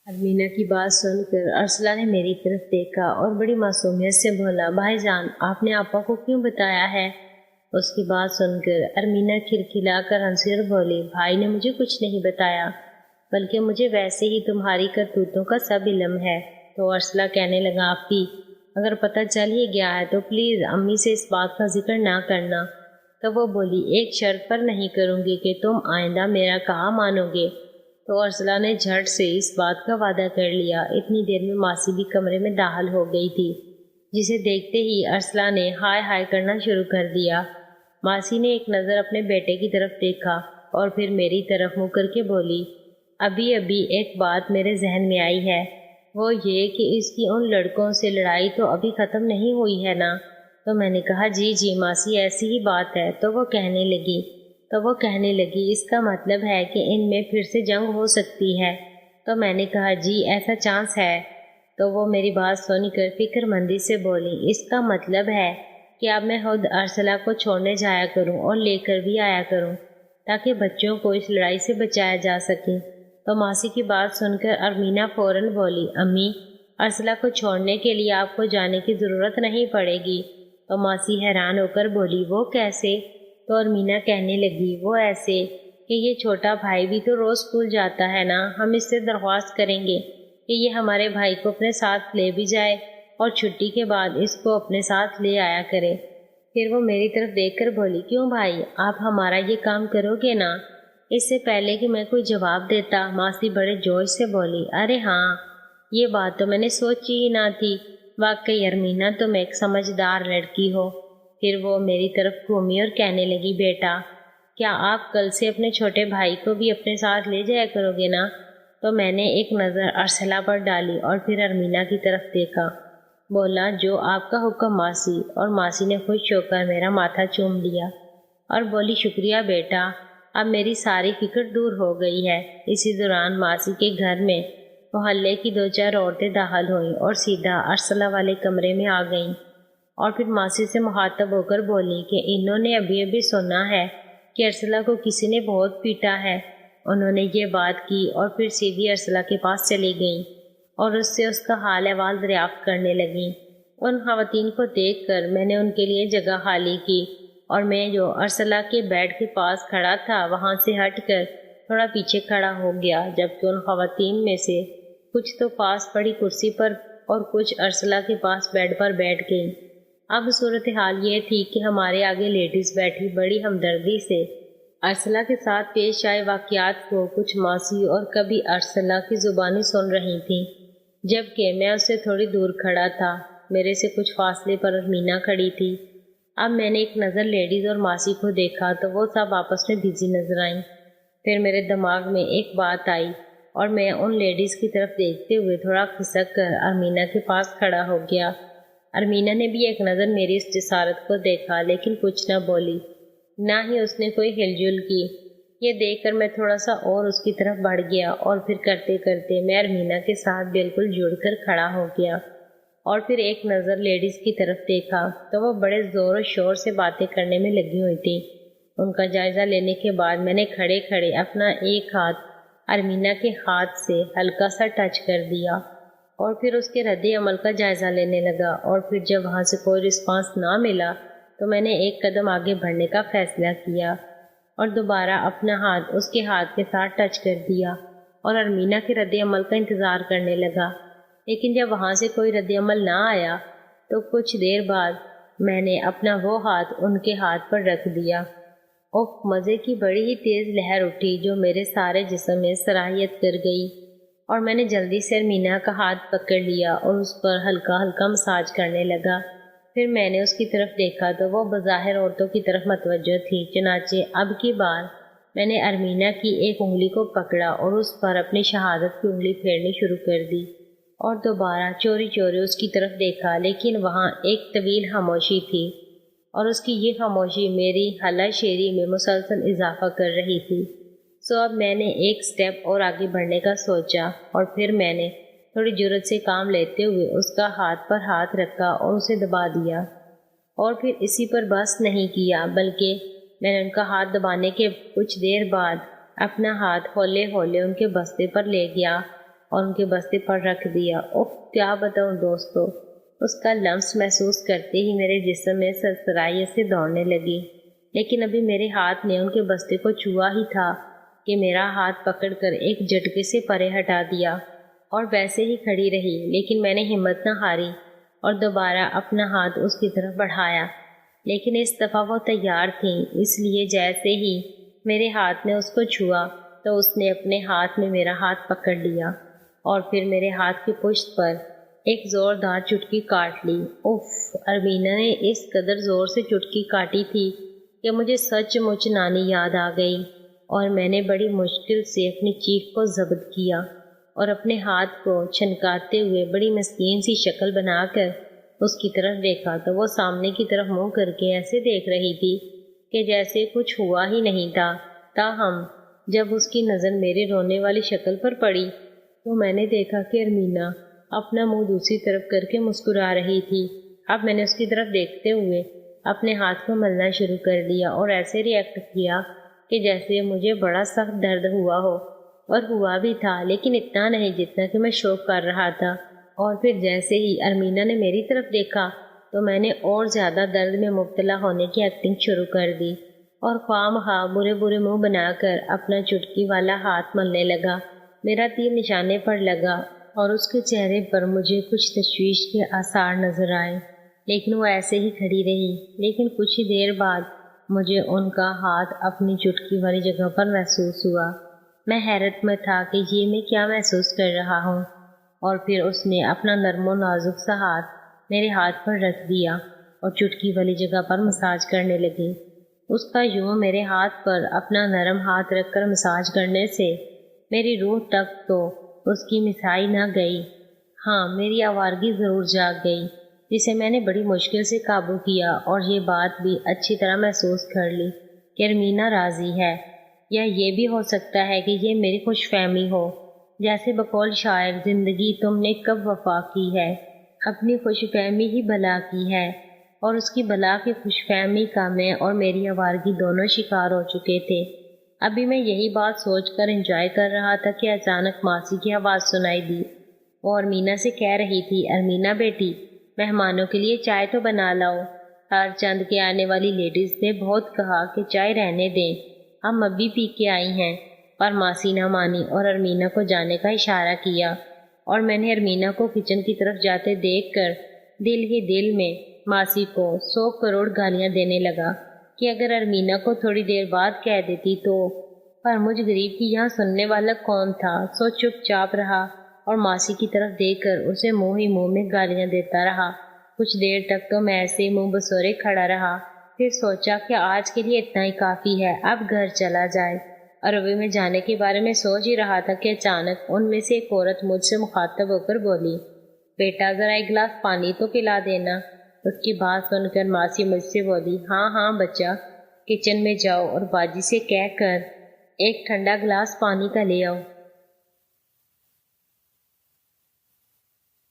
ارمینا کی بات سن کر ارسلہ نے میری طرف دیکھا اور بڑی معصومیت سے بولا، بھائی جان آپ نے آپا کو کیوں بتایا ہے؟ اس کی بات سن کر ارمینا کھلکھلا کر ہنسی اور بولی، بھائی نے مجھے کچھ نہیں بتایا، بلکہ مجھے ویسے ہی تمہاری کرتوتوں کا سب علم ہے۔ تو ارسلہ کہنے لگا، آپی اگر پتہ چل ہی گیا ہے تو پلیز امی سے اس بات کا ذکر نہ کرنا۔ تو وہ بولی، ایک شرط پر نہیں کروں گی کہ تم آئندہ میرا کہا مانو گے۔ تو ارسلہ نے جھٹ سے اس بات کا وعدہ کر لیا۔ اتنی دیر میں ماسی بھی کمرے میں داخل ہو گئی تھی، جسے دیکھتے ہی ارسلہ نے ہائے ہائے کرنا شروع کر دیا۔ ماسی نے ایک نظر اپنے بیٹے کی طرف دیکھا اور پھر میری طرف منہ کر کے بولی، ابھی ایک بات میرے ذہن میں آئی ہے، وہ یہ کہ اس کی ان لڑکوں سے لڑائی تو ابھی ختم نہیں ہوئی ہے نا؟ تو میں نے کہا، جی ماسی ایسی ہی بات ہے۔ تو وہ کہنے لگی اس کا مطلب ہے کہ ان میں پھر سے جنگ ہو سکتی ہے۔ تو میں نے کہا، جی ایسا چانس ہے۔ تو وہ میری بات سن کر فکر مندی سے بولی، اس کا مطلب ہے کہ اب میں خود ارسلہ کو چھوڑنے جایا کروں اور لے کر بھی آیا کروں تاکہ بچوں کو اس لڑائی سے بچایا جا سکے۔ تو ماسی کی بات سن کر ارمینا فوراً بولی، امی ارسلہ کو چھوڑنے کے لیے آپ کو جانے کی ضرورت نہیں پڑے گی۔ تو ماسی حیران ہو کر بولی، وہ کیسے؟ تو ارمینا کہنے لگی، وہ ایسے کہ یہ چھوٹا بھائی بھی تو روز اسکول جاتا ہے نا، ہم اس سے درخواست کریں گے کہ یہ ہمارے بھائی کو اپنے ساتھ لے بھی جائے اور چھٹی کے بعد اس کو اپنے ساتھ لے آیا کرے۔ پھر وہ میری طرف دیکھ کر بولی، کیوں بھائی آپ ہمارا یہ کام کرو گے نا؟ اس سے پہلے کہ میں کوئی جواب دیتا ماسی بڑے جوش سے بولی، ارے ہاں یہ بات تو میں نے سوچی ہی نہ تھی، واقعی ارمینا تم ایک سمجھدار لڑکی ہو۔ پھر وہ میری طرف گھومی اور کہنے لگی، بیٹا کیا آپ کل سے اپنے چھوٹے بھائی کو بھی اپنے ساتھ لے جایا کرو گے نا؟ تو میں نے ایک نظر ارسلہ پر ڈالی اور پھر ارمینا کی طرف دیکھا، بولا، جو آپ کا حکم ماسی۔ اور ماسی نے خوش ہو کر میرا ماتھا چوم لیا اور بولی، شکریہ بیٹا، اب میری ساری فکر دور ہو گئی ہے۔ اسی دوران ماسی کے گھر میں محلے کی 2-4 عورتیں داخل ہوئیں اور سیدھا ارسلہ والے کمرے میں آ گئیں اور پھر ماسی سے مخاطب ہو کر بولی کہ انہوں نے ابھی سنا ہے کہ ارسلہ کو کسی نے بہت پیٹا ہے۔ انہوں نے یہ بات کی اور پھر سیدھی ارسلہ کے پاس چلی گئیں اور اس سے اس کا حال احوال دریافت کرنے لگیں۔ ان خواتین کو دیکھ کر میں نے ان کے لیے جگہ خالی کی اور میں جو ارسلہ کے بیڈ کے پاس کھڑا تھا وہاں سے ہٹ کر تھوڑا پیچھے کھڑا ہو گیا، جبکہ ان خواتین میں سے کچھ تو پاس پڑی کرسی پر اور کچھ ارسلہ کے پاس بیڈ پر بیٹھ گئیں۔ اب صورتحال یہ تھی کہ ہمارے آگے لیڈیز بیٹھی بڑی ہمدردی سے ارسلہ کے ساتھ پیش آئے واقعات کو کچھ ماسی اور کبھی ارسلہ کی زبانی سن رہی تھیں، جبکہ میں اس سے تھوڑی دور کھڑا تھا۔ میرے سے کچھ فاصلے پر ارمینا کھڑی تھی۔ اب میں نے ایک نظر لیڈیز اور ماسی کو دیکھا تو وہ سب آپس میں بزی نظر آئیں۔ پھر میرے دماغ میں ایک بات آئی اور میں ان لیڈیز کی طرف دیکھتے ہوئے تھوڑا کھسک کر ارمینا کے پاس کھڑا ہو گیا۔ ارمینا نے بھی ایک نظر میری اس جسارت کو دیکھا لیکن کچھ نہ بولی، نہ ہی اس نے کوئی ہل جل کی۔ یہ دیکھ کر میں تھوڑا سا اور اس کی طرف بڑھ گیا اور پھر کرتے کرتے میں ارمینا کے ساتھ بالکل جڑ کر کھڑا ہو گیا اور پھر ایک نظر لیڈیز کی طرف دیکھا تو وہ بڑے زور و شور سے باتیں کرنے میں لگی ہوئی تھی۔ ان کا جائزہ لینے کے بعد میں نے کھڑے کھڑے اپنا ایک ہاتھ ارمینا کے ہاتھ سے ہلکا سا ٹچ کر دیا اور پھر اس کے رد عمل کا جائزہ لینے لگا، اور پھر جب وہاں سے کوئی رسپانس نہ ملا تو میں نے ایک قدم آگے بڑھنے کا فیصلہ کیا اور دوبارہ اپنا ہاتھ اس کے ہاتھ کے ساتھ ٹچ کر دیا اور ارمینا کے رد عمل کا انتظار کرنے لگا۔ لیکن جب وہاں سے کوئی رد عمل نہ آیا تو کچھ دیر بعد میں نے اپنا وہ ہاتھ ان کے ہاتھ پر رکھ دیا۔ مزے کی بڑی ہی تیز لہر اٹھی جو میرے سارے جسم میں سرایت کر گئی اور میں نے جلدی سے ارمینا کا ہاتھ پکڑ لیا اور اس پر ہلکا ہلکا مساج کرنے لگا۔ پھر میں نے اس کی طرف دیکھا تو وہ بظاہر عورتوں کی طرف متوجہ تھی، چنانچہ اب کی بار میں نے ارمینا کی ایک انگلی کو پکڑا اور اس پر اپنی شہادت کی انگلی پھیرنی شروع کر دی اور دوبارہ چوری چوری اس کی طرف دیکھا، لیکن وہاں ایک طویل خاموشی تھی اور اس کی یہ خاموشی میری ہلا شیری میں مسلسل اضافہ کر رہی تھی۔ اب میں نے ایک سٹیپ اور آگے بڑھنے کا سوچا اور پھر میں نے تھوڑی جرأت سے کام لیتے ہوئے اس کا ہاتھ پر ہاتھ رکھا اور اسے دبا دیا، اور پھر اسی پر بس نہیں کیا بلکہ میں نے ان کا ہاتھ دبانے کے کچھ دیر بعد اپنا ہاتھ ہولے ہولے ان کے بستے پر لے گیا اور ان کے بستے پر رکھ دیا۔ اوہ کیا بتاؤں دوستو، اس کا لمس محسوس کرتے ہی میرے جسم میں سرسرائیت سے دوڑنے لگی، لیکن ابھی میرے ہاتھ نے ان کے بستے کو چھوا ہی تھا کہ میرا ہاتھ پکڑ کر ایک جھٹکے سے پرے ہٹا دیا اور ویسے ہی کھڑی رہی، لیکن میں نے ہمت نہ ہاری اور دوبارہ اپنا ہاتھ اس کی طرف بڑھایا، لیکن اس دفعہ وہ تیار تھیں، اس لیے جیسے ہی میرے ہاتھ نے اس کو چھوا تو اس نے اپنے ہاتھ میں میرا ہاتھ پکڑ لیا اور پھر میرے ہاتھ کی پشت پر ایک زوردار چٹکی کاٹ لی۔ اف، ارمینا نے اس قدر زور سے چٹکی کاٹی تھی کہ مجھے سچ مچ نانی یاد آ گئی، اور میں نے بڑی مشکل سے اپنی چیخ کو ضبط کیا اور اپنے ہاتھ کو چھنکاتے ہوئے بڑی مسکین سی شکل بنا کر اس کی طرف دیکھا تو وہ سامنے کی طرف منہ کر کے ایسے دیکھ رہی تھی کہ جیسے کچھ ہوا ہی نہیں تھا۔ تاہم جب اس کی نظر میرے رونے والی شکل پر پڑی تو میں نے دیکھا کہ ارمینا اپنا منہ دوسری طرف کر کے مسکرا رہی تھی۔ اب میں نے اس کی طرف دیکھتے ہوئے اپنے ہاتھ کو ملنا شروع کر دیا اور ایسے ریئیکٹ کیا کہ جیسے مجھے بڑا سخت درد ہوا ہو، اور ہوا بھی تھا، لیکن اتنا نہیں جتنا کہ میں شوق کر رہا تھا۔ اور پھر جیسے ہی ارمینا نے میری طرف دیکھا تو میں نے اور زیادہ درد میں مبتلا ہونے کی ایکٹنگ شروع کر دی اور خواہ مخواہ برے برے منہ بنا کر اپنا چٹکی والا ہاتھ ملنے لگا۔ میرا تیر نشانے پر لگا اور اس کے چہرے پر مجھے کچھ تشویش کے آثار نظر آئے، لیکن وہ ایسے ہی کھڑی رہی۔ لیکن کچھ ہی دیر بعد مجھے ان کا ہاتھ اپنی چٹکی والی جگہ پر محسوس ہوا۔ میں حیرت میں تھا کہ یہ میں کیا محسوس کر رہا ہوں، اور پھر اس نے اپنا نرم و نازک سا ہاتھ میرے ہاتھ پر رکھ دیا اور چٹکی والی جگہ پر مساج کرنے لگی۔ اس کا یوں میرے ہاتھ پر اپنا نرم ہاتھ رکھ کر مساج کرنے سے میری روح تک تو اس کی مسائی نہ گئی، ہاں میری آوارگی ضرور جاگ گئی، جسے میں نے بڑی مشکل سے قابو کیا اور یہ بات بھی اچھی طرح محسوس کر لی کہ ارمینا راضی ہے، یا یہ بھی ہو سکتا ہے کہ یہ میری خوش فہمی ہو، جیسے بقول شاعر زندگی تم نے کب وفا کی ہے، اپنی خوش فہمی ہی بلا کی ہے، اور اس کی بلا کی خوش فہمی کا میں اور میری آوارگی دونوں شکار ہو چکے تھے۔ ابھی میں یہی بات سوچ کر انجوائے کر رہا تھا کہ اچانک ماسی کی آواز سنائی دی۔ وہ ارمینا سے کہہ رہی تھی، ارمینا بیٹی، مہمانوں کے لیے چائے تو بنا لاؤ۔ ہر چند کے آنے والی لیڈیز نے بہت کہا کہ چائے رہنے دیں، ہم ابھی پی کے آئی ہیں، پر ماسی نہ مانی اور ارمینا کو جانے کا اشارہ کیا، اور میں نے ارمینا کو کچن کی طرف جاتے دیکھ کر دل ہی دل میں ماسی کو 100 کروڑ گالیاں دینے لگا کہ اگر ارمینا کو تھوڑی دیر بعد کہہ دیتی تو، پر مجھ غریب کی یہاں سننے والا کون تھا، سو چپ چاپ رہا اور ماسی کی طرف دیکھ کر اسے منہ ہی منہ میں گالیاں دیتا رہا۔ کچھ دیر تک تو میں ایسے منہ بسورے کھڑا رہا، پھر سوچا کہ آج کے لیے اتنا ہی کافی ہے، اب گھر چلا جائے۔ عربی میں جانے کے بارے میں سوچ ہی رہا تھا کہ اچانک ان میں سے ایک عورت مجھ سے مخاطب ہو کر بولی، بیٹا ذرا ایک گلاس پانی تو پلا دینا۔ اس کی بات سن کر ماسی مجھ سے بولی، ہاں ہاں بچہ، کچن میں جاؤ اور باجی سے کہہ کر ایک ٹھنڈا گلاس پانی کا لے آؤ۔